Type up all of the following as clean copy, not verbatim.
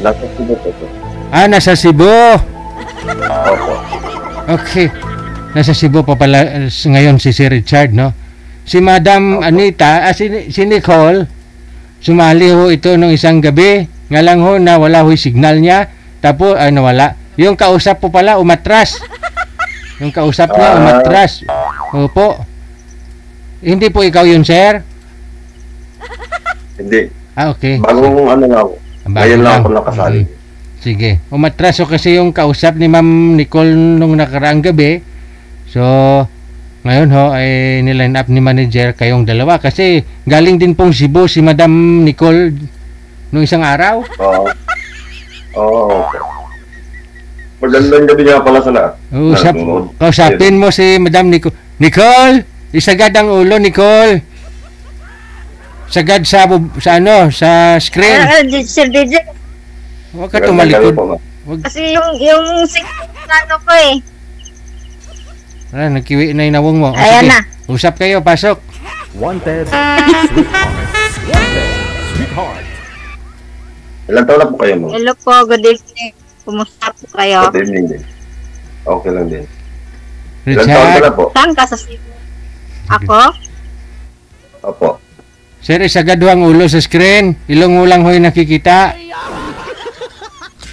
Nasa Cebu po. Nasa Cebu. Opo. Okay. Nasa Cebu pa pala ngayon si Richard, no? Si Madam Anita, si Nicole, sumali ho ito nung isang gabi. Nga lang ho na wala ho signal niya. Tapos, nawala. Yung kausap po pala, umatras. Yung kausap niya, umatras. Opo. Hindi po ikaw yun, sir? Hindi. Okay. Bagong ano nga ako. Ngayon lang ako nakasali. Sige. Umatras ho kasi yung kausap ni Ma'am Nicole nung nakaraang gabi. So, ngayon ho ay niline up ni manager kayong dalawa kasi galing din pong Cebu si Madam Nicole nung isang araw. Oo. Magandang gabi nga pala sa lahat. Kausapin mo si Madam Nicole. Nicole, isagad ang ulo, Nicole. Sagad sa screen. Sir DJ. Huwag ka tumalikod. Kasi yung ano ko eh. Nagkiwi na inawong mo. Ayan na. Usap kayo, pasok. Wanted, sweetheart. Wanted, sweetheart. Ilan taon na po kayo mo? Hello po, good evening. Kumusta po kayo? Good evening din. Okay lang din. Ilan Richard. taon ka na po? Saan ka sa Cebu? Ako? Opo. Sir, isagad ho ang ulo sa screen. Ilong mo lang ho yung nakikita.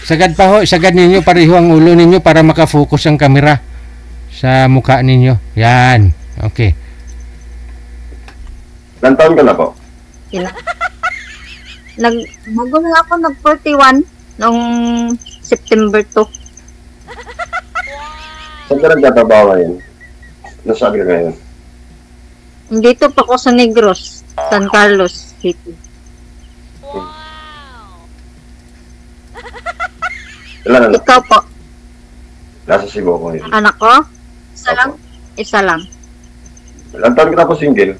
Sagad pa ho. Sagad ninyo pareho ang ulo ninyo para makafocus ang kamera sa mukha ninyo. Yan. Okay. Ilan taon ka na po? Bago na ako nag-41 noong September 2. Saan ka nagtatrabaho ngayon? Nasaan ka ngayon? Dito pa ako sa Negros, San Carlos City. Ilan anak? Ikaw po, Nasa Cebu ko ngayon. anak ko? Isa lang? Isa lang. Ilan taon ka na po single?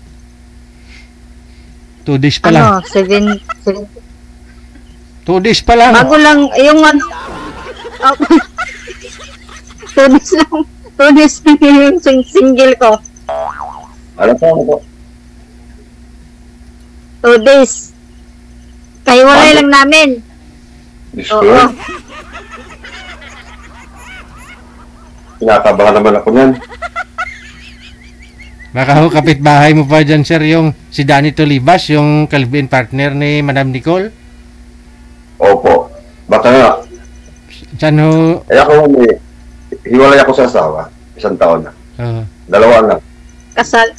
2 days pa lang. 7 2 days pa lang. bago lang, yung ano, 2 days lang, 2 days lang yung single ko. Ano po? 2 days. Kahiwalay lang namin. Diyos Oo. ko. Pinakabahan naman ako niyan. Baka ho kapitbahay mo pa dyan, sir, yung si Danny Tolibas, yung kalbin partner ni Madam Nicole. Opo. Baka nga. Saan ho? Ako hiwalay ako sa asawa. 1 taon na. 2 lang. Kasal.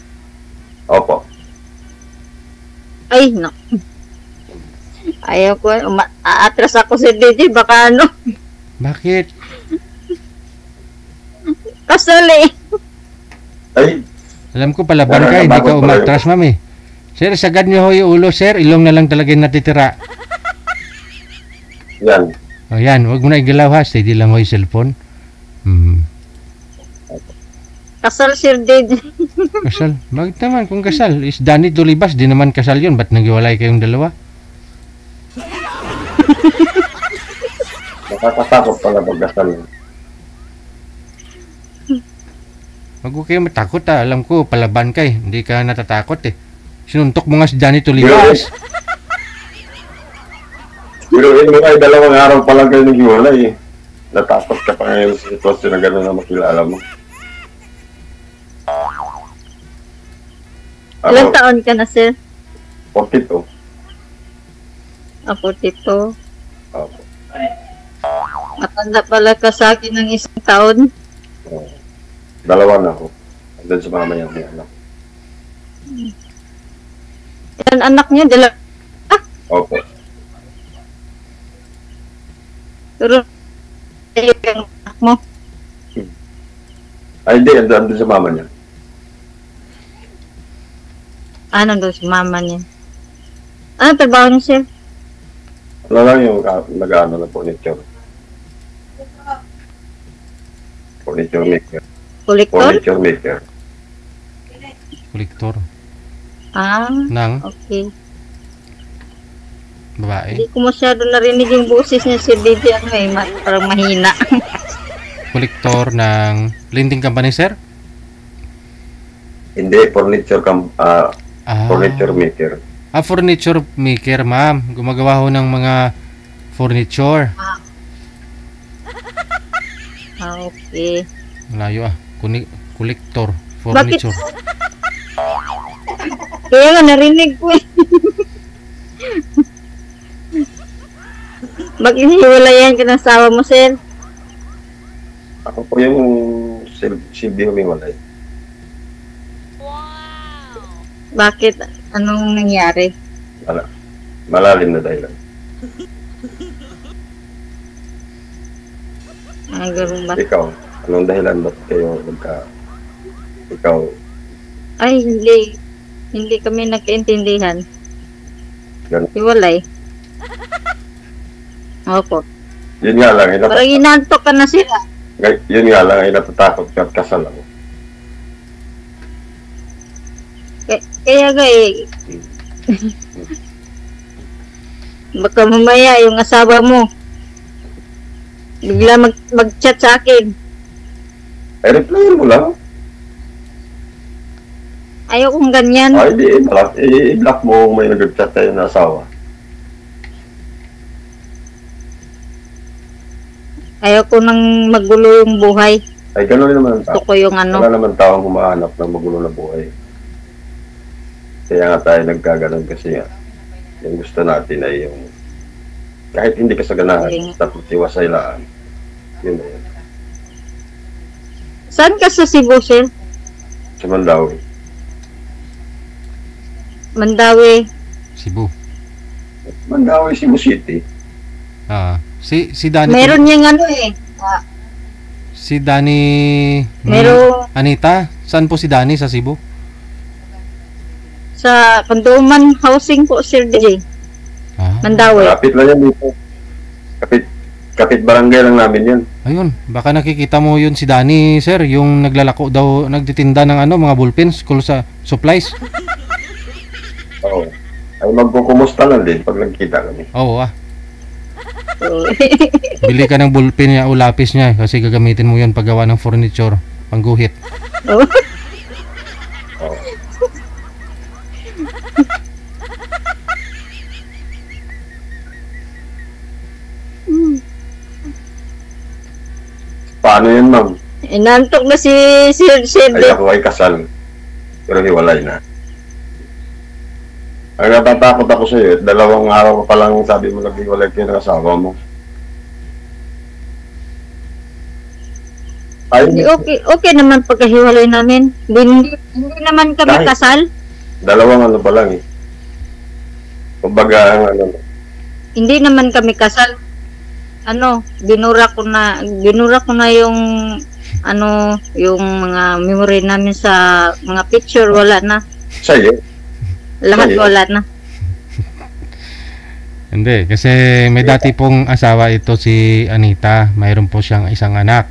Opo. Ay, no. Ayaw ko. Aatras ako si DJ. Baka ano. Bakit? Kasal eh. Ay, Alam ko palaban ka, hindi ka umatras, mami. Sir, sagad niyo ho yung ulo, sir. Ilong na lang talaga yung natitira. yan. O yan, huwag mo na igalaw ha. Steady lang ho yung cellphone. Kasal Sir DJ. Kasal? Bakit naman kung kasal? Is Danny Tolibas, di naman kasal yun. Ba't naghiwalay kayong dalawa? Nakakatakot pala pagkasal. Huwag ko kayo matakot ha. Alam ko, palaban ka eh. Hindi ka natatakot eh. Sinuntok mo nga si Danny Tolibas. Biruin mo kayo, 2 araw pa lang kayo naghiwalay eh. Natakot ka pa ngayon sa sitwasyon na gano'n na makilala mo. Ilang taon ka na, Sir? 42. 42. Opo. Matanda pala ka sa akin ng 1 taon. 2 na ako. Andun sa mama niya, may anak. Ilan anak niyo? Opo. Pero, yung anak mo. Ay, hindi. Andun sa mama niya. Nandun si mama niya. Ano trabaho niyo, Sir? Ano lang yung nag-ano na furniture. Furniture maker. Kolektor? Furniture maker. Kolektor. Nang? Ng Okay. babae. Hindi ko masyado narinig yung boses niya si DJ. Parang mahina. Kolektor ng lending company, sir? Hindi, furniture maker. Furniture maker, ma'am. Gumagawa ho ng mga furniture. Okay. Malayo collector, furniture. Kaya nga narinig ko eh. Bakit hiwalayan ka ng asawa mo, sir? Ako po yung silbi humiwalay. Bakit? Anong nangyari? Malalim na dahilan. Ganun ba? Ikaw, anong dahilan ba't kayo ikaw, Ay, hindi kami nagkaintindihan. ganun? Hiwalay. Opo. Yun nga lang, Parang inantok ka na sila. yun nga lang, ay natatakot ka at kasal ako. Kaya nga eh. Baka mamaya yung asawa mo bigla mag-chat sa akin. Ay, replyan mo lang. Ayaw kong ganyan. Ay, i-block mo kung may nag-chat tayo na asawa. Ayaw ko nang magulo yung buhay. Ay, gano'n naman ang Gusto tao. ko yung ano. Wala naman taong humahanap ng magulo na buhay. Kaya nga tayo nagkaganon kasi nga, yung gusto natin ay yung kahit hindi ka sa ganahan, Okay. dapat iwasay lang. Yun na yun. Saan ka sa Cebu, sir? Sa Mandawi. Mandawi. Cebu. Mandawi, Cebu City. Si Danny. Meron niyang ano eh. Si Danny. Meron Anita, saan po si Danny sa Cebu? sa Kanduman Housing po, Sir DJ. Mandawi. Kapit lang yan dito. Kapit barangay lang namin yan. Ayun, baka nakikita mo yun si Danny, sir, yung naglalako daw, nagtitinda ng mga ballpens, school sa supplies. Oo. Ay magkukumusta lang din pag nagkita kami. Oo Bili ka ng ballpen niya o lapis niya kasi gagamitin mo yun paggawa ng furniture, pangguhit. Oh. Oo. Paano yan, ma'am? Inantok na si Sir Ay ako ay kasal. Pero hiwalay na. Ang natatakot ako sa iyo, 2 araw pa lang sabi mo naghiwalay kayo ng asawa mo. Ay, Okay naman pagkahiwalay namin. Hindi naman kami Dahil- kasal. 2 pa lang eh. Kumbaga, Hindi naman kami kasal. Binura ko na yung yung mga memory namin sa mga picture, wala na. sa'yo. Lahat Ayun. wala na. Hindi, kasi may dati pong asawa ito si Anita, mayroon po siyang isang anak.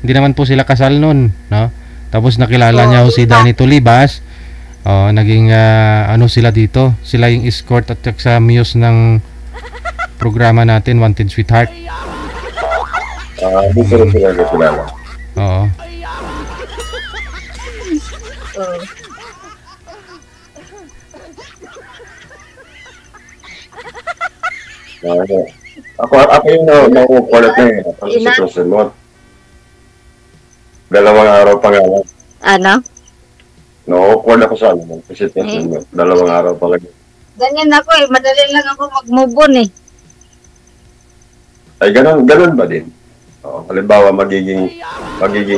Hindi naman po sila kasal nun, no? Tapos nakilala niya si Danny Tulibas. Naging sila dito. Sila yung escort at sa muse ng programa natin, Wanted Sweetheart. Dito rin sila nakilala. Oo. Ako yung nauukulat na yun. Ang sitwasyon mo. 2 araw pa nga lang. Ano? Nauukulat ako sa ano. Ang sitwasyon mo. 2 araw pa lang. Ganyan ako eh. Madali lang ako mag-move on eh. Ay, ganun ba din? Halimbawa, magiging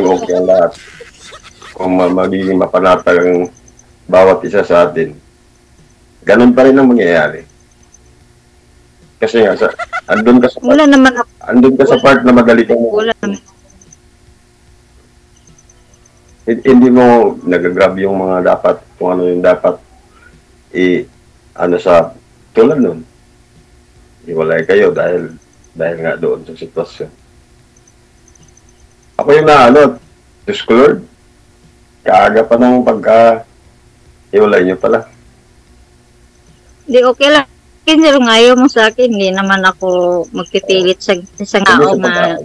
okay ang lahat. Kung magiging mapanatag ang bawat isa sa atin. Ganun pa rin ang mangyayari. Kasi nga, andun ka sa Wala naman ako. andun ka sa part na madali kang Wala naman. hindi mo nagagrab yung mga dapat, kung ano yung dapat sa tulad nun. Iwalay kayo dahil nga doon sa sitwasyon. Ako yung Diyos ko Lord, kaaga pa ng iwalay nyo pala. Hindi, okay lang. Pero ayaw mo sa akin, hindi naman ako magtitilit sa isang tao na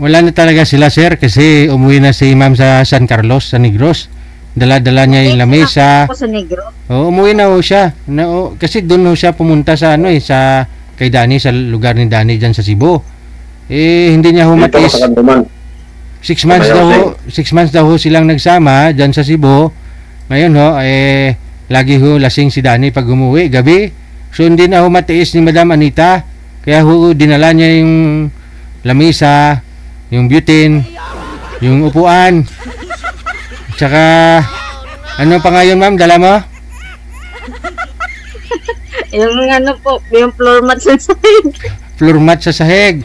Wala na talaga sila, sir, kasi umuwi na si ma'am sa San Carlos, sa Negros. Dala-dala niya yung lamesa. ako sa negro. Umuwi na ho siya. Kasi doon ho siya pumunta sa sa kay Danny sa lugar ni Danny dyan sa Cebu. Hindi niya Dito humatis. sa Kanduman. 6 months daw ho, 6 months daw ho silang nagsama dyan sa Cebu. Ngayon ho, lagi ho lasing si Danny pag umuwi, gabi. So hindi na ho matiis ni Madam Anita. Kaya ho, dinala niya yung lamisa, yung butane, yung upuan. Tsaka, ano pa ngayon ma'am, dala mo? Yung ano po, yung floor mat sa sahig. Floor mat sa sahig.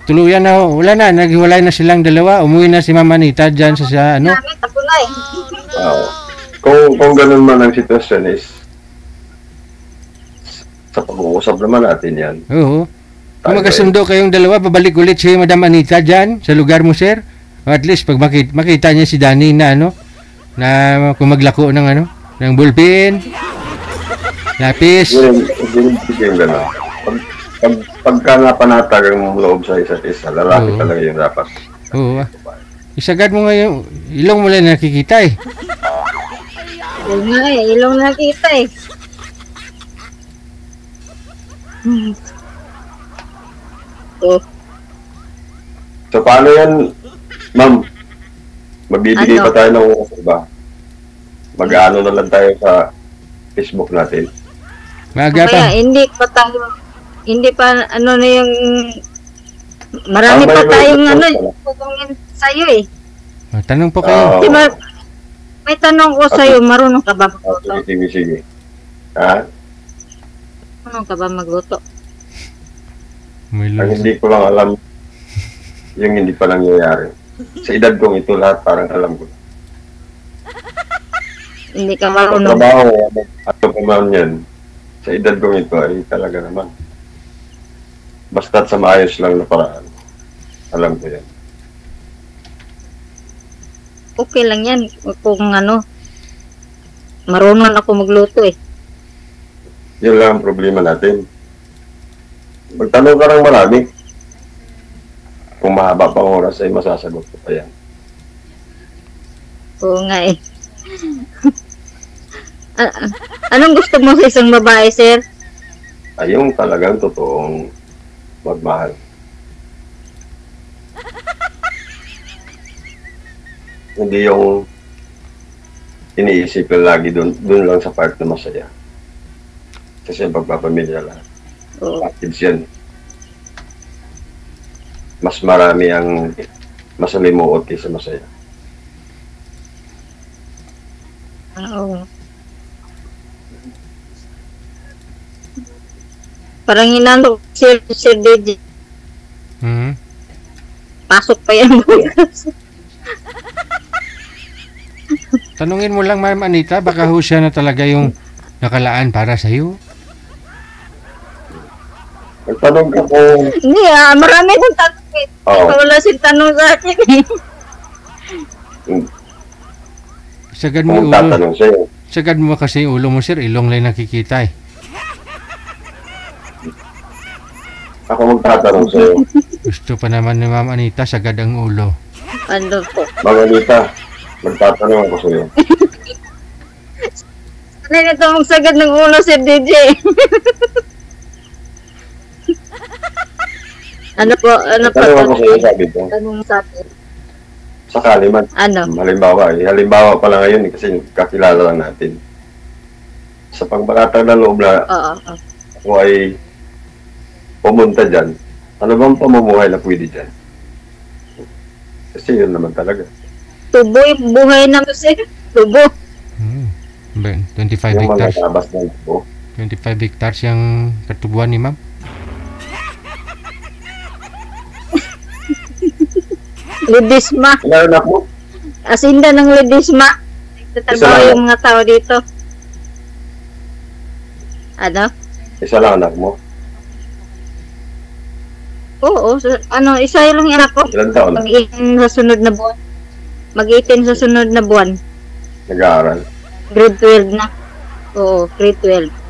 Tuluyan na ho. Wala na, naghiwalay na silang dalawa. Umuwi na si Ma'am Anita dyan sa ano. Namin, ako na eh. Kung ganun man ang sitwasyon is, sa pag-uusap naman natin yan. Oo. Kung magkasundo kayong dalawa, babalik ulit si Madam Anita dyan sa lugar mo, sir. O at least, pag makita niya si Danny na ano, na kung maglako ng ano, ng bullpen, lapis. Hindi yung gano'n. Pagka napanatag ang loob sa isa't isa, lalaki Oo. talaga yung dapat. Oo. Isagad mo ngayon, ilong mo lang nakikita eh. Yun nga eh, ilong nakita eh. Oh, So, paano yan, ma'am? Magbibigay Ano? pa tayo ng iba? Mag-ano na lang tayo sa Facebook natin. Maaga kaya pa. hindi pa ano na yung marami pa tayong ano pupungin sa'yo eh. Tanong po kayo. Di ba, may tanong ko sa'yo, marunong ka ba magluto? Sige. Ha? Marunong ka ba magluto? May Ang luso. hindi ko lang alam, yung hindi pa nangyayari. Sa edad kong ito, lahat parang alam ko. Hindi ka Sa marunong. trabaho, ano pa man yan, sa edad kong ito ay talaga naman. Basta't sa maayos lang na paraan. Alam ko yan. Okay lang yan kung ano, marunong ako magluto eh. Yun lang ang problema natin. Magtanong ka ng marami. Kung mahaba pang oras ay masasagot ko pa yan. Oo nga eh. Anong gusto mo sa isang babae, sir? Ay yung talagang totoong magmahal. Hindi yung iniisip ko lagi dun lang sa part na masaya. Kasi ang pagpapamilya lang. Oo. Package yan. Mas marami ang masalimuot kaysa masaya. Oo. Parang hinalo, Sir DJ. Hmm? Pasok pa yan bukas. Tanungin mo lang, Ma'am Anita, baka ho siya na talaga yung nakalaan para sa iyo. Magtanong ka kung Hindi marami ng tanong eh. Oo. Wala siyang tanong sa akin eh. Sagad mo kung yung ulo. tatanong sa'yo. Sagad mo kasi yung ulo mo, sir. Ilong lang nakikita eh. Ako magtatanong sa'yo. Gusto pa naman ni Ma'am Anita, sagad ang ulo. Ano po? Mga Anita, magtatanong ako sa'yo. Ano na ito mong sagad ng ulo, Sir DJ? Ano po? Ano po? Tanong ako sa'yo, sabi ko. Tanong sa akin. Sakali man. Ano? Halimbawa pala ngayon kasi kakilala lang natin. Sa pangbalatag na loob na Oo. ako ay pumunta dyan, ano bang pamumuhay na pwede dyan? Kasi yun naman talaga. Tubo yung buhay na Sir. Tubo. Hmm. 25 Yung mga hectares. labas ng ito. 25 hectares yung katubuan ni Ma'am. Lidisma. Ilan anak mo? Asinda ng Lidisma. Isa Nagtatrabaho lang. yung mga tao dito. Ano? Isa lang anak mo? Oo. Ano, isa lang yung anak ko. Ilan taon? Mag-18 sa sunod na buwan. Mag-18 sa sunod na buwan. Nag-aaral. Grade 12 na. Oo, grade 12.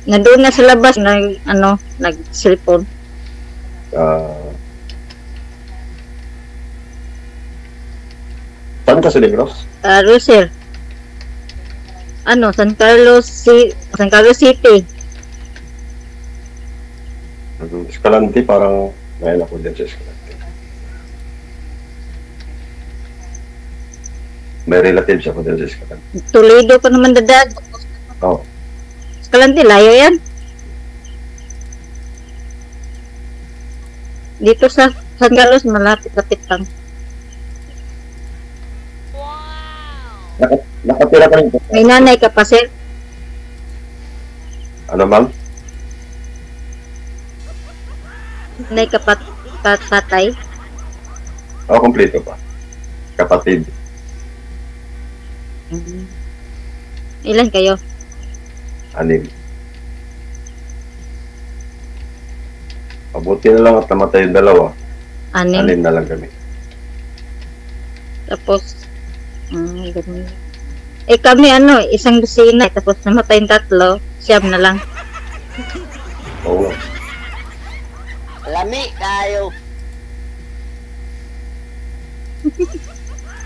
Nandun na sa labas, nag-cellphone. Saan ka sa Negros? Sir, Ano, San Carlos City. Escalante, parang ngayon ako dyan sa Escalante. May relatives ako dyan sa Escalante. Toledo pa naman dadaan. Oo. Escalante, layo yan. Dito sa San Carlos, malapit-lapit lang. Nakatira ka rin po. May nanay ka pa, sir. Ano, ma'am? Nanay ka pa, tatay. Oo, kompleto pa. Kapatid. Ilan kayo? Anim. Mabuti na lang at namatay yung dalawa. Anim. Anim na lang kami. Tapos, ganun. Kami isang dosina, tapos namatay yung 3, siyam na lang. Oo. Lami tayo.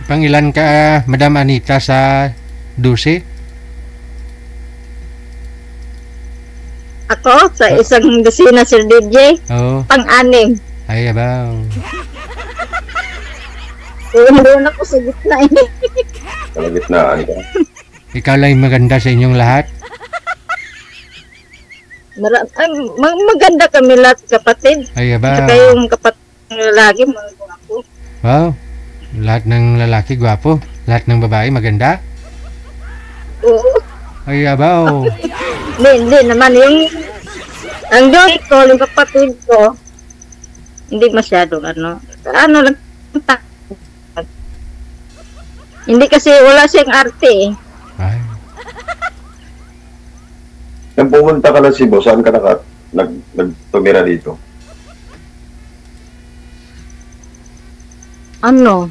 Pang ilan ka, Madam Anita, sa 12? Ako, sa isang dosina, Sir DJ, Oo. pang-anim. Ay, abaw. Doon ako sa gitna eh. Kalagitnaan ka. Ikaw lang yung maganda sa inyong lahat. Maganda kami lahat, kapatid. Ay, abaw. Saka yung kapatid ng lalaki, mga ako. Wow. Lahat ng lalaki gwapo. Lahat ng babae maganda. Oo. Ay, abaw. Hindi naman. Ang joke ko, yung kapatid ko, hindi masyadong lang. Hindi kasi wala siyang arte eh. Ay. Nang pumunta ka ng Cebu, saan ka nagtumira dito? Nung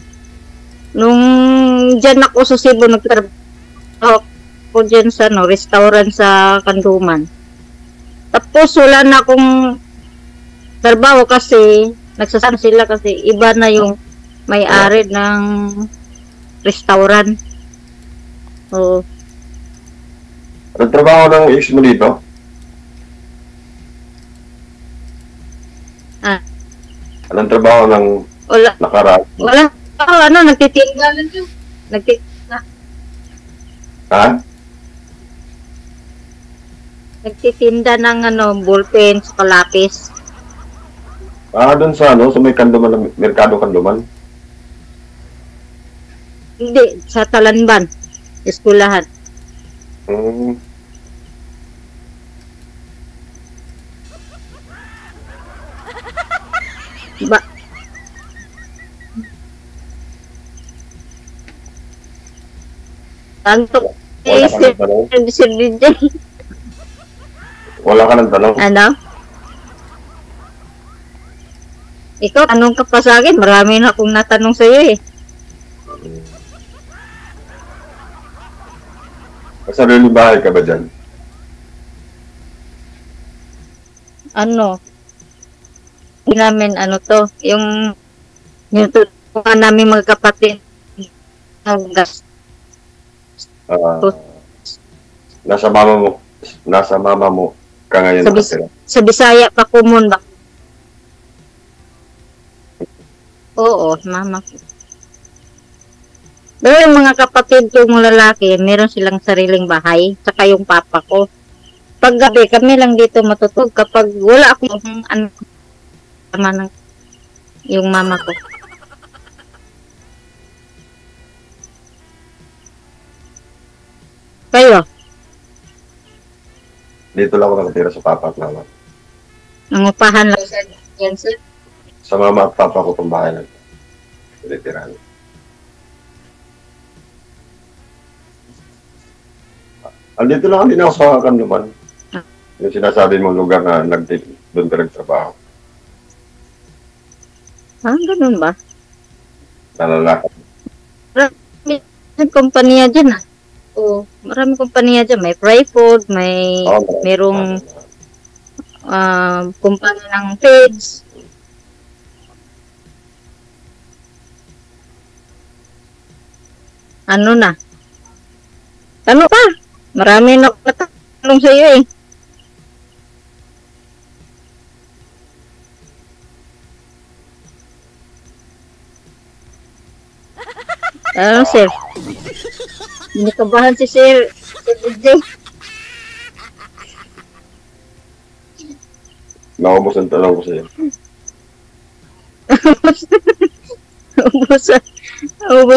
dyan ako sa Cebu, nagtrabaho ako dyan sa restaurant sa Kanduman. Tapos wala na akong trabaho kasi nagsasama sila kasi iba na yung may-ari ng restaurant. So, Anong trabaho ng ex mo dito? Anong trabaho ng wala. Nagtitinda lang yun. Ha? Nagtitinda ng ballpen sa lapis. Doon sa sa may Kanduman, Merkado Kanduman. Hindi, sa Talanban. Eskulahan. Ba? Tanto Wala ka ng tanong? Sir DJ. Wala ka ng tanong? Ano? Ikaw, tanong ka pa sa akin. Marami na akong natanong sa iyo eh. Sa sariling bahay ka ba dyan? Hindi namin yung tulungan namin mga kapatid ng gas. Nasa mama mo ka ngayon nakatira. Sa Bisaya pa kumun ba? Oo, mama ko. Pero yung mga kapatid kong lalaki, meron silang sariling bahay, saka yung papa ko. Pag gabi, kami lang dito matutog kapag wala akong yung mama ko. Kayo? Dito lang ako nakatira sa papa at mama. Nangupahan lang sa yan, sir. Sa mama at papa ko itong bahay lang. Tinitirahan. Andito lang din ako sa Kanduman. Yung sinasabi mong lugar na doon ka nagtrabaho. Ganun ba? Nalalakad. Maraming kumpanya dyan maraming kumpanya dyan. May fry food, merong kumpanya ng feeds. Ano pa? Marami na nagtatanong sa iyo eh. Ano, sir? Nakabahan si Sir DJ. Naubos ang tanong ko sa'yo. Ubus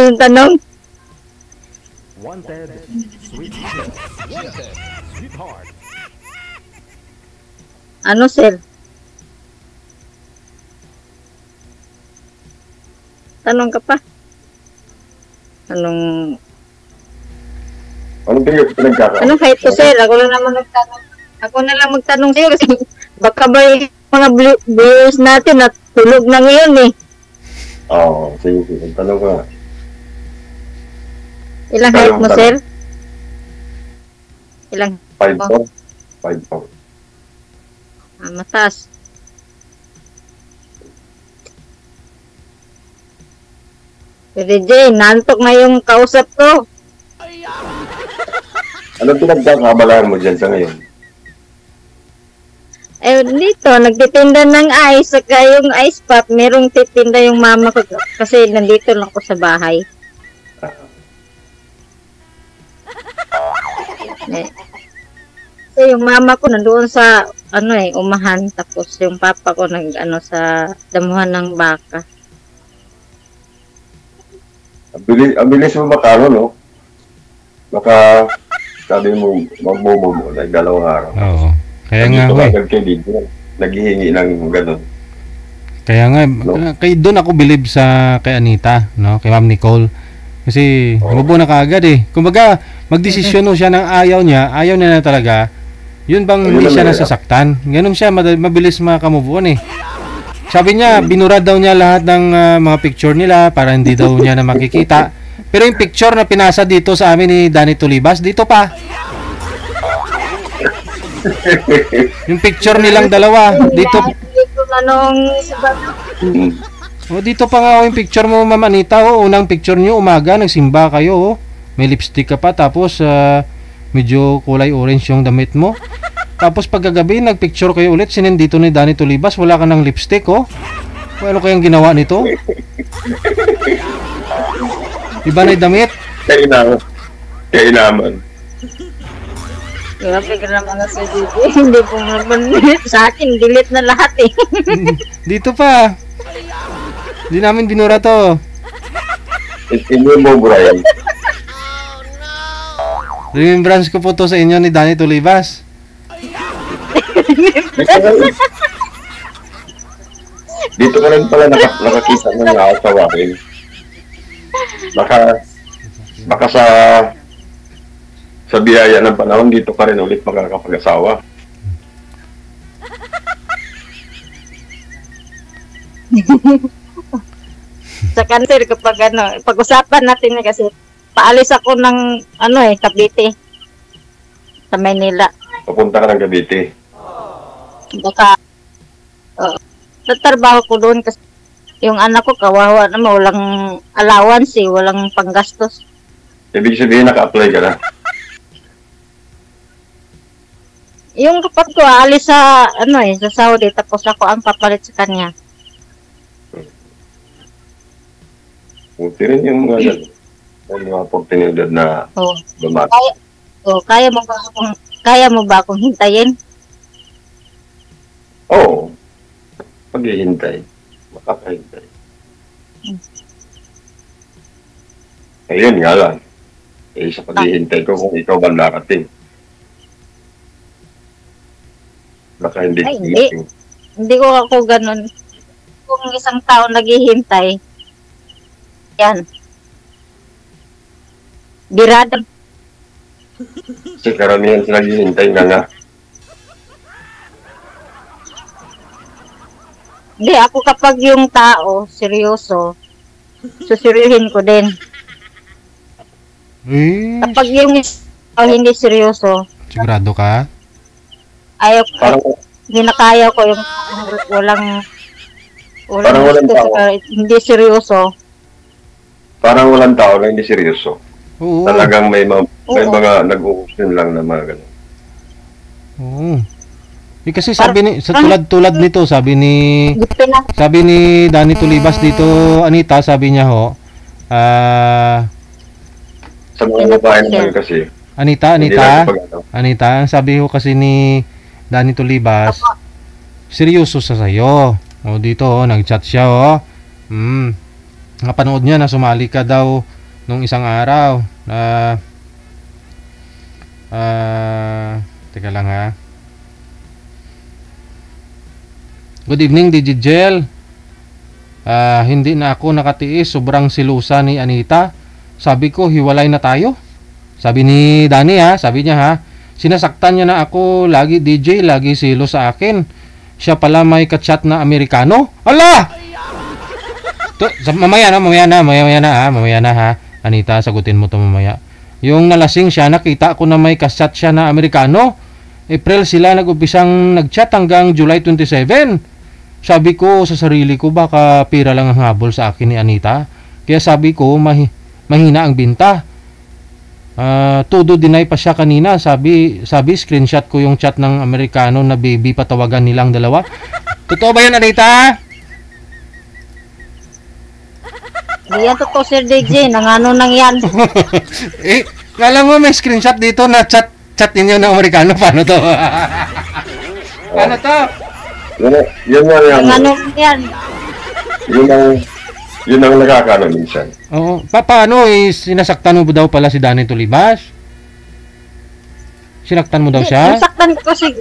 ang tanong. Wanted, sweetheart. Wanted, sweetheart. Ano, sir? Tanong ka pa? Anong Pinagkakaroon? Ano kahit ko, sir? Ako na naman nagtanong. Ako na lang magtanong sa'yo kasi baka ba yung mga viewers natin at tulog na ngayon eh. Oo, sige. Tanong ko nga. Ilang height mo, Tanong. sir? Ilang? 5'4". 5'4". Mataas. Pwede, Jay, nantok na yung kausap ko. Anong pinagkakabalaan mo dyan sa ngayon? Eh, dito, nagtitinda ng ice, saka yung ice pop, merong titinda yung mama ko kasi nandito lang ako sa bahay. Eh, kasi yung mama ko nandoon sa, umahan, tapos yung papa ko sa damuhan ng baka. Ang bilis mo makano, no? Baka sabi mo, magbobo mo, dalawang araw. Oo. Kaya nga, Dito eh. agad kay Dito, naghihingi ng gano'n. Kaya nga, No? kay doon ako bilib sa kay Anita, no? Kay Ma'am Nicole. Kasi umubo na kaagad eh. Kumbaga, magdesisyon no siya ng ayaw niya na talaga. Yun bang Ayun hindi na siya nga. nasasaktan? Ganun siya, mabilis makamove on eh. Sabi niya, binura daw niya lahat ng mga picture nila para hindi daw niya na makikita. Pero yung picture na pinasa dito sa amin ni Danny Tulibas, dito pa. Yung picture nilang dalawa, dito. Dito na nung sabado. Oh, dito pa nga yung picture mo, Ma'am Anita. Oh, unang picture niyo, umaga, nagsimba kayo. Oh. May lipstick ka pa, tapos medyo kulay orange yung damit mo. Tapos pagkagabi, nagpicture kayo ulit, sinendito ni Danny Tulibas, wala ka ng lipstick, oh. Ano kayang ginawa nito? Iba na yung damit? Kainaman. Grabe ka naman sa DJ. Hindi po naman sa akin, delete na lahat eh. Dito pa. Hindi namin binura to. Hindi mo, Brian. Remembrance ko po to sa inyo ni Danny Tulibas. Dito ka rin pala nakakita ng nakasawakin. Baka sa biyaya ng panahon, dito ka rin ulit makakapag-asawa. Sa cancer kapag pag-usapan natin kasi paalis ako ng Cavite sa Maynila. Papunta ka ng Cavite. Baka tatrabaho ko doon kasi yung anak ko kawawa naman, walang allowance walang panggastos. Ibig sabihin, naka-apply ka na. Yung kapag ko aalis sa sa Saudi tapos ako ang papalit sa kanya. Buti rin yung mga yan. Yung mga oportunidad na Oh. lumaki. Kaya mo ba akong hintayin? Oo. Paghihintay. Makakahintay. Ayun nga lang. Sa paghihintay ko kung ikaw ba nakating. Baka hindi. Ay, hindi. Hindi ko ako ganun. Kung isang tao naghihintay, yan. Birada. Kasi karamihan sila naghihintay nga. Hindi, ako kapag yung tao, seryoso, suseryohin ko din. Eh, Kapag yung hindi seryoso, sigurado ka? ayaw ko, Parang, ginakaya ko yung walang Parang walang gusto, tao. saka hindi seryoso. parang walang tao na hindi seryoso. Oo. Talagang may May Oo. mga nag-uusyon lang na mga ganun. Oo. Kasi sabi ni sa tulad nito, sabi ni Gipin na. Danny Tulibas dito, Anita, sabi niya ho, Sa mga babae naman kasi, Anita, hindi lang kapag ano. Anita, ang sabi ho kasi ni Danny Tulibas, seryoso sa sayo. O dito, nag-chat siya, napanood niya na sumali ka daw nung isang araw. Teka lang ha. Good evening, Digigel. Hindi na ako nakatiis, sobrang silusa ni Anita. Sabi ko, hiwalay na tayo. Sabi ni Danny sabi niya sinasaktan niya na ako lagi, DJ, lagi silo sa akin. Siya pala may kachat na Amerikano. Ala! Mamaya na ha. Anita, sagutin mo to mamaya. Yung nalasing siya, nakita ko na may kachat siya na Amerikano. April sila nag-umpisang nag-chat hanggang July 27. Sabi ko sa sarili ko, baka pira lang ang habol sa akin ni Anita. Kaya sabi ko, mahina ang binta. Todo deny pa siya kanina. Sabi screenshot ko yung chat ng Amerikano na baby patawagan nilang dalawa. Totoo ba yun, Anita? Di yan totoo, Sir DJ. Nangano nang yan. Alam mo, may screenshot dito na chat ninyo ng Amerikano. Paano to? Paano to? Yun nga yan. Nangano nang yan. Yun ang nakakano minsan. Oo. Paano sinasaktan mo daw pala si Danny Tulibas? Sinaktan mo daw siya? Nasaktan ko kasi,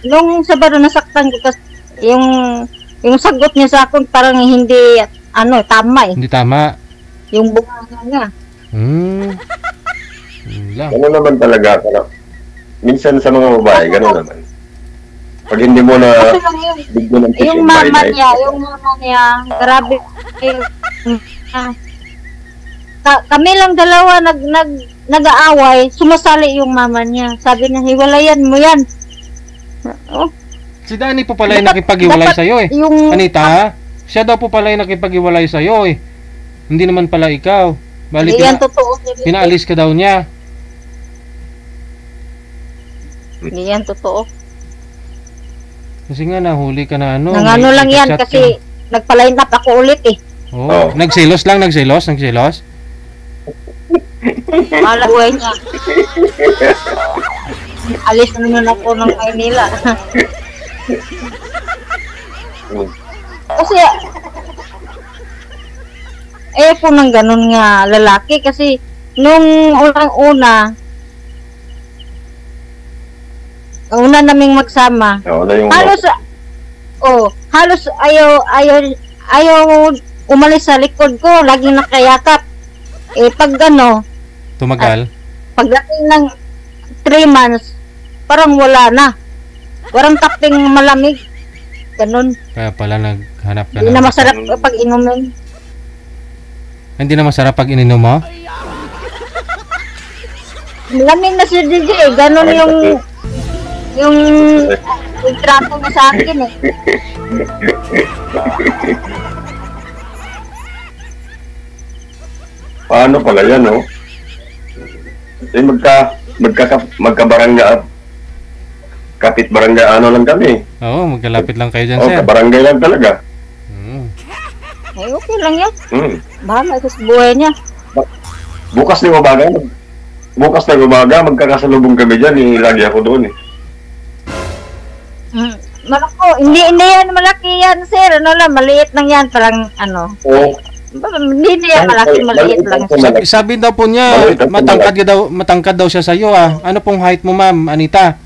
nung Sabado nasaktan ko kasi, yung sagot niya sa akin parang hindi, tama eh. Hindi tama. Yung bunganga niya. Lang. Gano'n naman talaga. Minsan sa mga babae, gano'n naman. Pag hindi mo na Kasi lang yun. bigyan ng Yung mama niya, grabe. Kami lang dalawa nag-aaway, sumasali yung mama niya. Sabi na, hiwalayan mo yan. Oh, Si Danny po pala yung nakipag-iwalay sa'yo eh. yung, Anita, siya daw po pala yung nakipag-iwalay sa'yo eh. Hindi naman pala ikaw. Bali, Hindi yan totoo. pinaalis ka daw niya. Hindi yan totoo. Kasi nga nahuli ka na Nangano lang yan chat kasi nagpa-line up ako ulit eh. Oh. Nagsilos. Mala buhay niya. Alis na naman ako ng Maynila. Kasi po nang ganun nga lalaki kasi nung una naming magsama. Oo, na yung Halos ayaw umalis sa likod ko, laging nakayakap. Pag Tumagal. pagdating ng 3 months, parang wala na. Parang taping malamig. Ganun. Kaya pala naghanap ka Hindi na masarap pag inumin. Hindi na masarap pag ininom mo? Malamig na si DJ eh. Ganun yung trato na sa akin eh. paano pala yan, no? Magkabarangga, kapit barangga lang kami. Oo, magkalapit lang kayo dyan, Oh, sir. kabarangay lang talaga. Okay lang yan. Bahala sa buhay niya. Bukas na umaga, magkakasalubong kami dyan, lagi ako doon eh. Malako, hindi yan malaki yan, sir. Maliit lang yan. Parang Oo. hindi yan malaki, maliit lang. Sabi daw po niya, matangkad daw siya sa iyo Ano pong height mo, ma'am, Anita?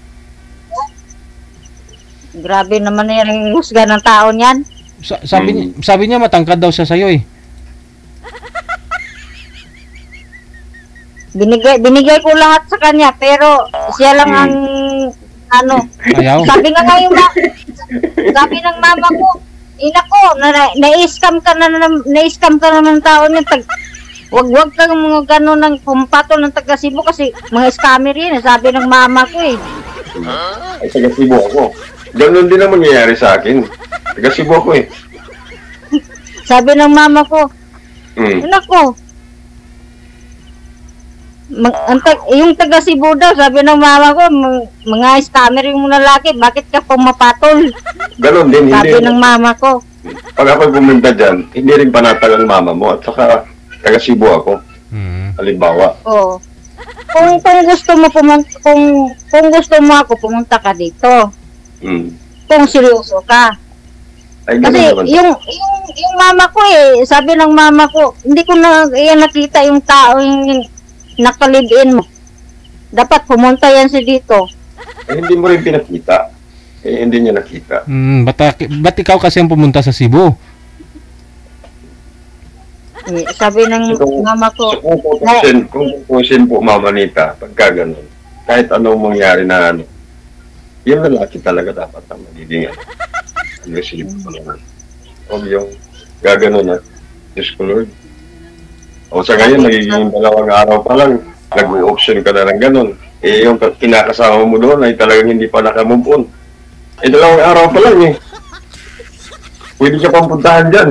Grabe naman na yung husga ng tao niyan. Sabi niya matangkad daw siya sa iyo eh. Binigay ko lahat sa kanya, pero siya lang ang Ayaw. sabi sabi ng mama ko, inako, na-scam ka na ng tao niya. Wag kang mga gano'n ng kumpatol ng taga Cebu kasi mga scammer yun. Sabi ng mama ko eh. Ay, taga Cebu ako. Ganun din ang mangyayari sa akin. Taga Cebu ako eh. Sabi ng mama ko, inako, Yung taga Cebu daw, sabi ng mama ko, mga scammer yung lalaki, bakit ka pumapatol? Ganon din, Sabi hindi. ng mama ko. Pag ako pumunta dyan, hindi rin panatag ang mama mo at saka taga Cebu ako, halimbawa. Oo. Kung gusto mo kung gusto mo ako pumunta ka dito. Mm. Kung seryoso ka. Ay, Kasi ganun naman. yung mama ko sabi ng mama ko, hindi ko na nakita yung tao yung nakalibin mo. Dapat pumunta yan si dito. Eh, hindi mo rin pinakita. Eh, hindi niya nakita. Ba't ikaw kasi ang pumunta sa Cebu? Sabi ng mama ko, Kung tutusin po, Mama Nita, pagka ganun, kahit anong mangyari na ano, yung lalaki talaga dapat ang magiging aggressive pa naman. Huwag yung gaganon na, Diyos ko Lord. O sa ngayon, nagiging 2 araw pa lang, nag-option ka na ng ganun. Eh, yung kinakasama mo doon ay talagang hindi pa nakamove on. Eh, 2 araw pa lang eh. Pwede ka pang puntahan dyan.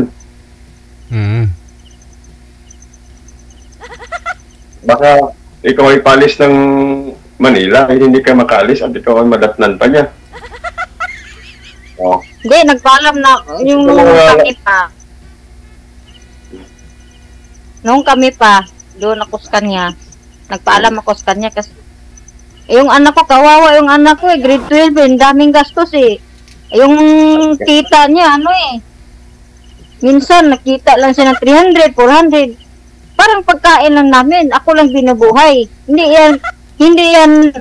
Baka ikaw ay palis ng Manila, ay hindi ka makalis at ikaw ay madatnan pa niya. Oh. hindi, nagpaalam na yung kami pa. Nung kami pa, doon ako sa kanya. Nagpaalam ako sa kanya kasi yung anak ko, kawawa yung anak ko grade 12 daming gastos yung kita niya, minsan nakita lang siya ng 300, 400. Parang pagkain lang namin, ako lang binubuhay. Hindi yan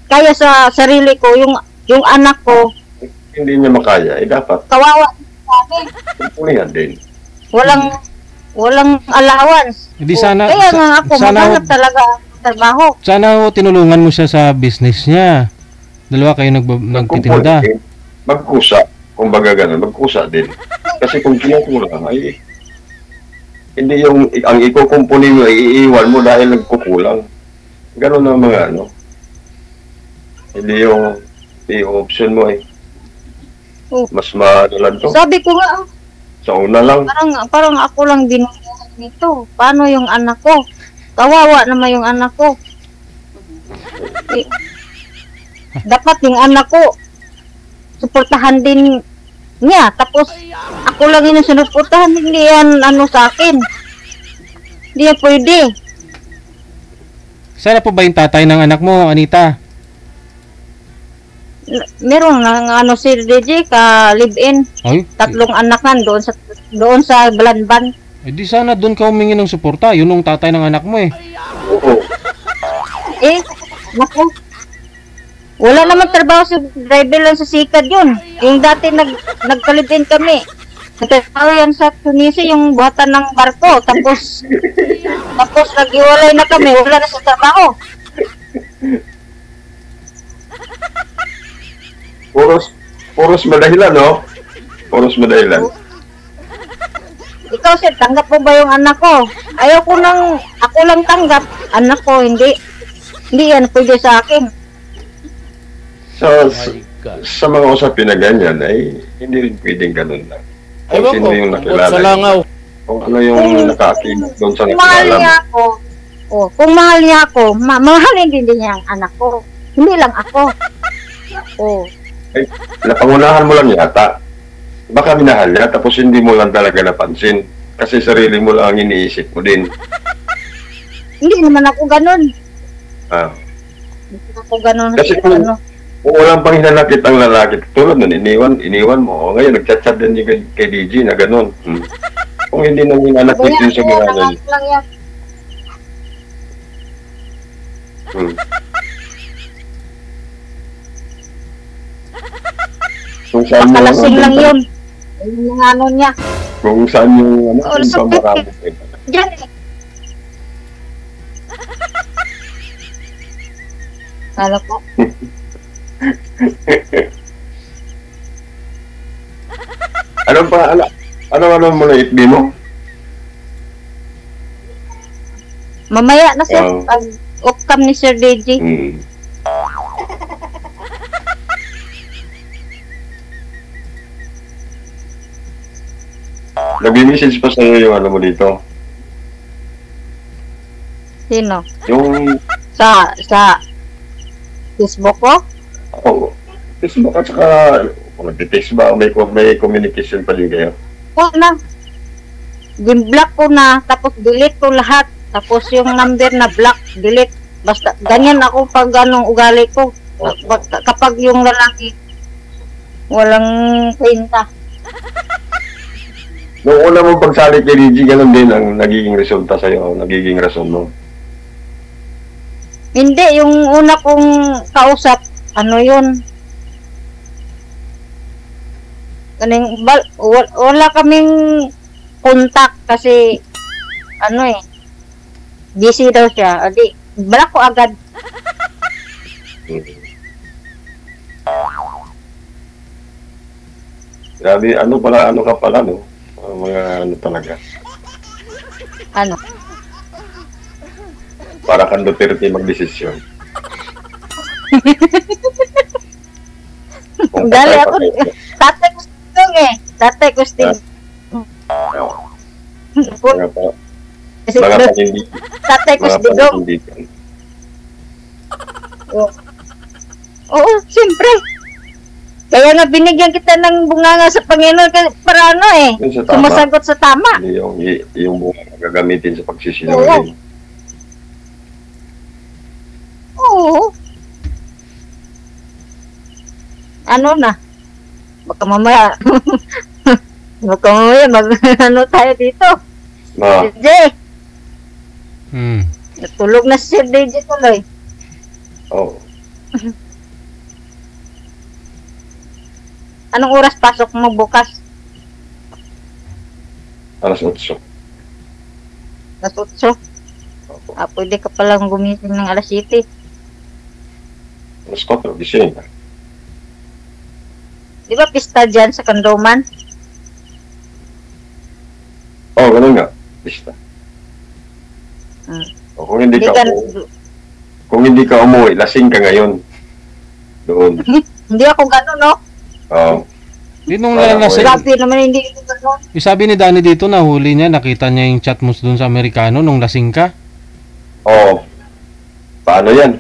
kaya sa sarili ko, yung anak ko. Hindi niya makaya, eh dapat Kawawa sabi. pupulihan din. Walang allowance. Hindi sana- Kaya nga ako, sana- maghanap talaga ang trabaho. Sana tinulungan mo siya sa business niya. Dalawa kayo nagtitinda. Magkusa, kumbaga gano'n, magkusa din. Kasi kung kinukulang, ay hindi yung ang ikukumpuni mo, iiwan mo dahil nagkukulang. Gano'n ang mga ano. Hindi yung option mo Oh. Mas maano lang to. Sabi ko nga, Sa una lang. parang ako lang binubuhay nito. Paano yung anak ko? Kawawa naman yung anak ko. Dapat yung anak ko, suportahan din niya. Tapos, ako lang yung sinuportahan. Hindi yan sa akin. Hindi yan pwede. Sana po ba yung tatay ng anak mo, Anita? Meron nga si DJ ka live-in. Ay, 3 anak nan doon sa Balanban. di sana doon ka humingi ng suporta. Yun ang tatay ng anak mo Oo. Naku. Wala naman trabaho si driver lang sa Sikad yun. Yung dati nagkalibin kami. Nagtrabaho yan sa Tunisia yung buhatan ng barko. Tapos nag-iwalay na kami. Wala na sa trabaho. Puros madahilan, no? Puros madahilan. Ikaw sir, tanggap mo ba yung anak ko? Ako lang tanggap. Anak ko, hindi yan pwede sa akin. Sa mga usapin na ganyan, ay hindi rin pwedeng ganun lang. Kung Ewan sino ko, yung sa nakilala. langaw. Kung ano yung nakakilala doon sa Kung mahal nakilala. niya ako, kung mahal niya ako, mahalin din niya ang anak ko. Hindi lang ako. Ay, napangunahan mo lang yata. Baka minahal niya, tapos hindi mo lang talaga napansin. Kasi sarili mo lang ang iniisip mo din. Hindi naman ako ganun. Ah. Hindi ako ganun. Kasi kung walang pang hinanakit ang lalaki, tulad nun, iniwan mo. O ngayon, nagchat-chat din yung kay DJ na gano'n. Kung hindi nang hinanakit din sa ginagawa niya. lang yan. Kung saan mo Pakalasing lang yun. Yung ano niya. Kung saan yung Oh, yung so- pamarami. Diyan Ano po? Ano mo na itbi mo? Mamaya na sir. Oh. Pag off-cam ni Sir DJ. Nag-message pa sa'yo yung ano mo dito. Sino? Yung, Sa Facebook ko? Facebook at saka, kung nag-text ba, may communication pa din kayo. Oo na. Gin-block ko na, tapos delete ko lahat. Tapos yung number na block, delete. Basta, ganyan ako pag anong ugali ko. Kapag yung lalaki, walang kwenta. Noong una mo pagsali kay Reggie, ganun din ang nagiging resulta sa'yo, nagiging rason mo. Hindi, yung una kong kausap, ano yun? Wala kaming contact kasi, ano eh, busy daw siya. Adi, block ko agad. Grabe, ano ka pala, no? Mga ano talaga. Ano? Para kang Duterte magdesisyon. Kung Dali patay, ako, patay. tatay ko sting eh. Tatay ko sting. Mga pa, Kasi mga panindi, tatay ko mga sting. panindigan. Oo, siyempre. Kaya nga binigyan kita ng bunganga sa Panginoon para ano eh, Yun sa tama. sumasagot sa tama. Hindi yung bunga na gagamitin sa pagsisinungaling. Oo. Ano na? Baka mamaya, ano tayo dito? Ma, DJ, natulog na si Sir DJ tuloy. oh, Anong oras pasok mo bukas? alas 8. Alas 8. Pwede ka palang gumising ng alas 7. Alas 4, gising. Di ba pista dyan sa Kandoman? Oh, ganun nga. Lista. O, kung hindi ka umuwi, lasing ka ngayon. Doon. Hindi ako gano'n, no? Oh, Di nung Parang nalasing, Grabe naman, hindi ako gano'n. sabi ni Danny dito, nahuli niya, nakita niya yung chat mo dun sa Amerikano nung lasing ka. oh. Paano yan?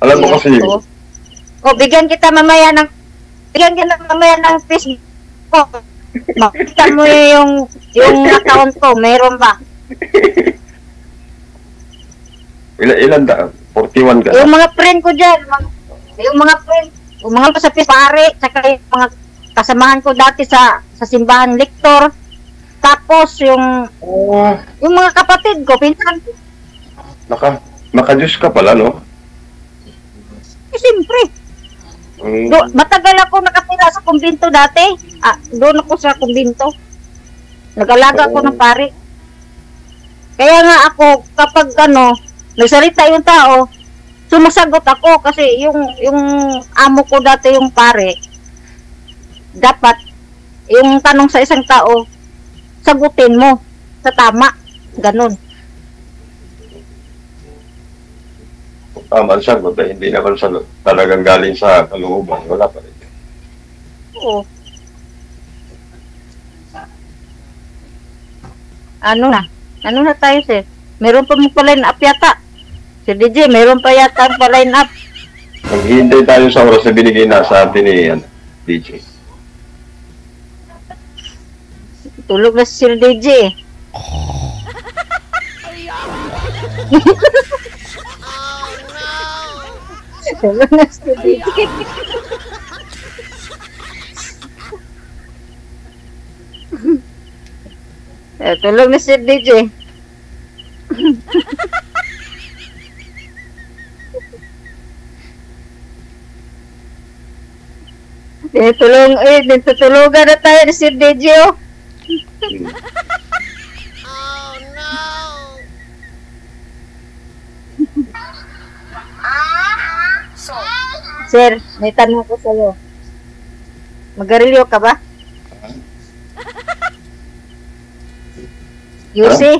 Alam mo kasi, O, bigyan kita mamaya ng Facebook. Makita mo yung account ko, meron ba? ilan ta? 41 ka Yung na? mga friend ko dyan, yung mga sa pare, saka yung mga kasamahan ko dati sa simbahan lektor. Tapos yung Oh, mga kapatid ko, pinsan ko. naka-Diyos ka pala, no? Siyempre, matagal ako nakatira sa kumbinto dati. Doon ako sa kumbinto. Nag-alaga ako ng pare. Kaya nga ako, kapag nagsalita yung tao, sumasagot ako kasi yung amo ko dati yung pare. Dapat, yung tanong sa isang tao, sagutin mo sa tama. Ganon. Tama ang sagot, hindi naman talagang galing sa kalooban. Wala pa rin. Oo. Ano na tayo, sir? Meron pa mo pa line up yata. Si DJ, meron pa yata pa line up. Maghihintay tayo sa oras na binigay na sa atin ni DJ. Tulog na si Sir DJ. Tulog na si Sir DJ. Tulog na si Sir DJ. Tutulugan na tayo ni Sir DJ, oh. Sir, may tanong ko sa'yo. Magarilyo ka ba? Yusi?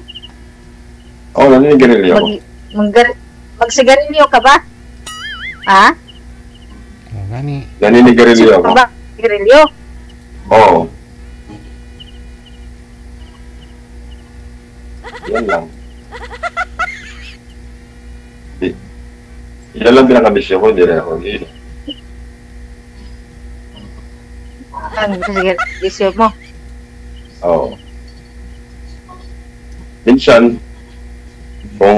Oo, naninigarilyo ako. Magsigarilyo ka ba? Ha? Oh, gani. Naninigarilyo ako. Ka ba? Sigarilyo? Oo. Yan lang. Di- Yan lang pinakabisyo ko, hindi rin ako. Ang sige, isyo mo. Oo. Minsan, kung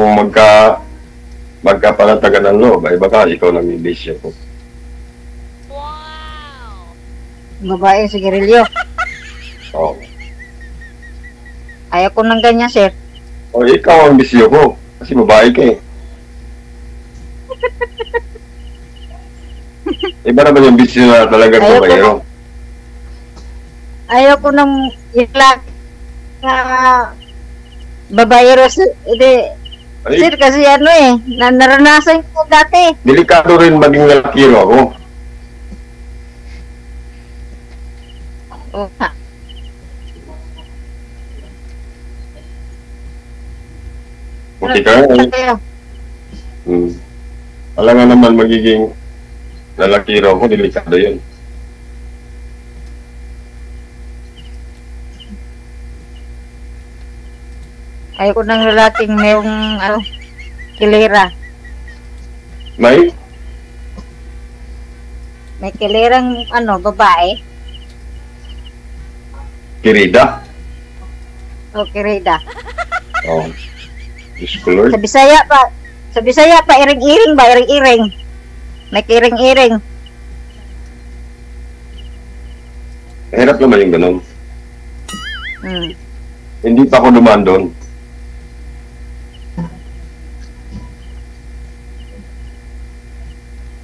magkapanatagan ng loob, ay baka ikaw lang yung bisyo ko. Babae, sigarilyo. Oo. Ayaw ko ng ganyan, sir. O ikaw ang bisyo ko. Kasi babae ka eh. Iba naman yung bisyo na talagang Ayaw ko babaero. Ayaw ko ng iklak na babaero, sir. Ay, Sir, kasi ano eh, naranasan ko dati. delikado rin maging lalakiro ako. Oo nga. Buti ka nga eh. Kayo. Wala nga naman magiging lalakiro ako, delikado yun. Ayaw ko ng lalaking mayroong kilera. May? May kilerang babae. Kirida? O kirida. Oo. Diyos ko Lord. Sa Bisaya pa, iring-iring ba? Iring-iring. May kiring-iring. Mahirap naman yung ganun. Hmm. Hindi pa ako dumaan doon.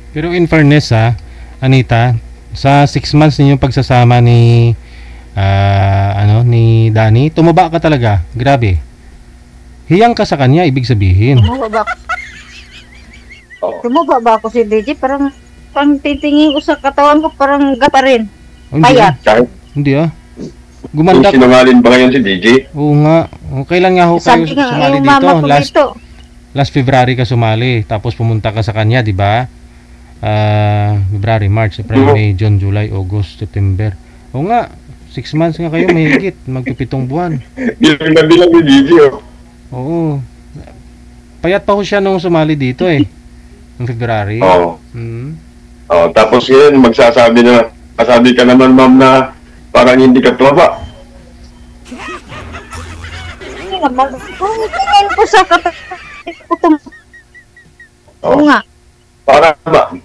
Pero in fairness Anita, sa 6 months ninyong pagsasama ni ni Danny, tumaba ka talaga. Grabe. Hiyang ka sa kanya, ibig sabihin. Oo. Tumaba ba ako si DJ? Parang titingin ko sa katawan ko, parang gapa rin. Oh, hindi, Payat. Kahit hindi kung Gumanda. sinungaling pa ngayon si DJ, Oo nga. O, kailan nga ho kayo Sabi nga, sumali yung dito? mama ko dito. Last February ka sumali, tapos pumunta ka sa kanya, di ba? February, March, April, Oo. May, June, July, August, September. O nga, 6 months nga kayo, may higit, magpipitong buwan. bilang na bilang ni DJ, oh. Oo. Payat pa ho siya nung sumali dito noong February. Oo. Hmm. Oh, tapos ngayon, masabi ka naman, ma'am, na parang hindi ka tumaba. Hindi naman. Kung tingin ko sa katawan ko, oo Oh. nga.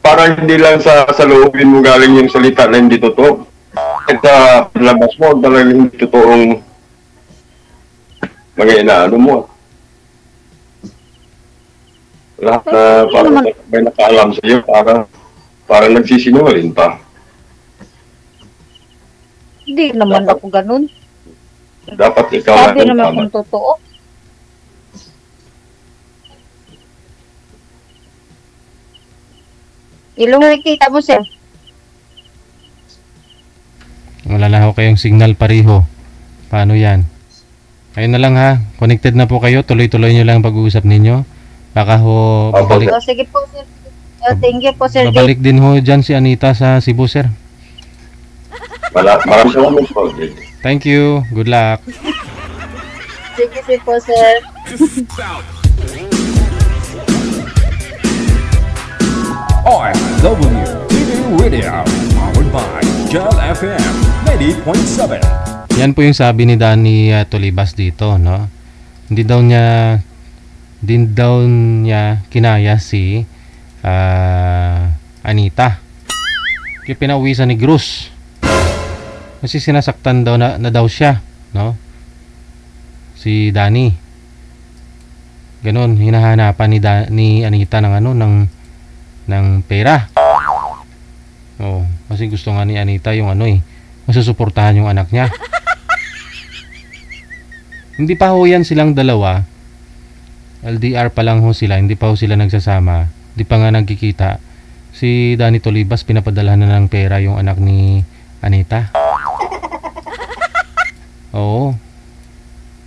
Parang hindi lang sa loobin mo galing yung salita na hindi totoo. At sa labas mo, talagang hindi totoong mga inaano mo. Lahat na parang may nakaalam sa iyo, parang nagsisinungaling pa. Hindi naman Dapat- ako ganun. Dapat ikaw Sabi ang naman tama. kung totoo. Ilong nakikita mo, sir. Wala na ho kayong signal pareho. Paano yan? Ayun na lang connected na po kayo, tuloy-tuloy nyo lang ang pag-uusap ninyo. Baka ho, babalik, O, sige po, sir. Thank you po, sir. babalik din ho dyan si Anita sa Cebu, sir. Maraming salamat po. Thank you, good luck. Sige po, sir. RW TV Radio, powered by Gel FM 90.7. Yan po yung sabi ni Danny Tolibas dito, no? Hindi daw niya kinaya si Anita. Kaya pinauwisan ni Cruz. Kasi sinasaktan daw na daw siya, no? Si Danny. Ganon, hinahanapan ni Anita ng pera. Oh, kasi gusto nga ni Anita yung masusuportahan yung anak niya. Hindi pa ho yan silang dalawa. LDR pa lang ho sila, hindi pa ho sila nagsasama. Hindi pa nga nagkikita. Si Danny Tolibas pinapadala na ng pera yung anak ni Anita. Oo.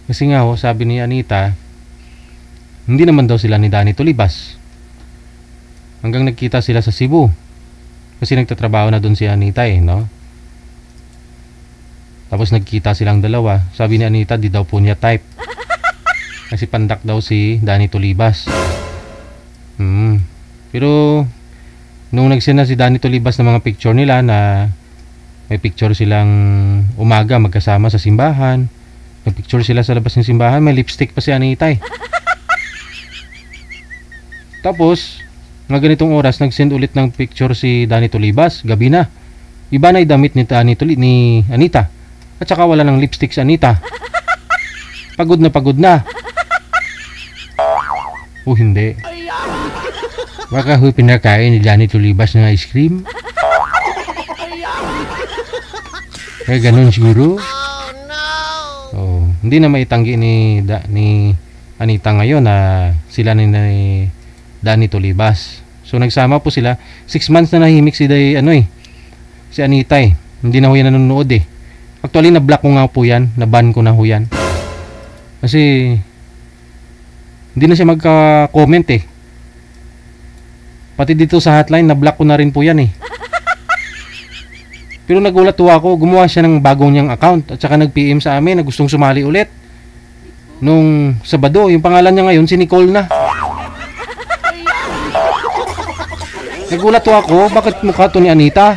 Kasi nga ho, sabi ni Anita, hindi naman daw sila ni Danny Tolibas. Hanggang nagkita sila sa Cebu. Kasi nagtatrabaho na doon si Anita no? Tapos nagkita silang dalawa. Sabi ni Anita, di daw po niya type. Kasi pandak daw si Danny Tolibas. Pero nung nagsend na si Danny Tolibas ng mga picture nila na may picture silang umaga magkasama sa simbahan, may picture sila sa labas ng simbahan, may lipstick pa si Anita eh. Tapos mga ganitong oras nagsend ulit ng picture si Danny Tolibas, gabi na. Iba na damit ni Anita. At saka wala ng lipstick si Anita. Pagod na. O hindi. Baka pinakain ni Danny Tolibas ng ice cream. Kaya ganun siguro. Hindi na maitanggi ni Anita ngayon na sila ni Danny Tolibas. So nagsama po sila. 6 months na nahimik si Anita eh. Hindi na ho yan nanonood eh. Actually na-block ko nga po yan. Na-ban ko na ho yan. Kasi hindi na siya magka-comment eh. Pati dito sa hotline na-block ko na rin po yan eh. Pero nagulat po ako, gumawa siya ng bagong niyang account at saka nag-PM sa amin na gustong sumali ulit. Nung Sabado, yung pangalan niya ngayon si Nicole na. Nagulat po ako, bakit mukha to ni Anita?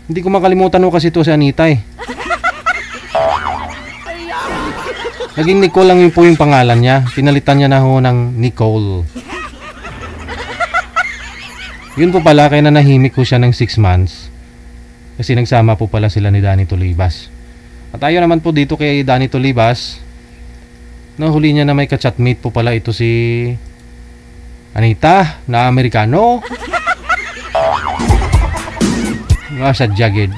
Hindi ko makalimutan kasi to si Anita eh. Naging Nicole lang yun po yung pangalan niya. Pinalitan niya na ho ng Nicole. Yun po pala, kaya nanahimik ko siya ng 6 months. Kasi nagsama po pala sila ni Danny Tolibas. At tayo naman po dito kay Danny Tolibas. Nahuli niya na may ka-chatmate po pala ito si Anita na Amerikano. Nga sa jagged.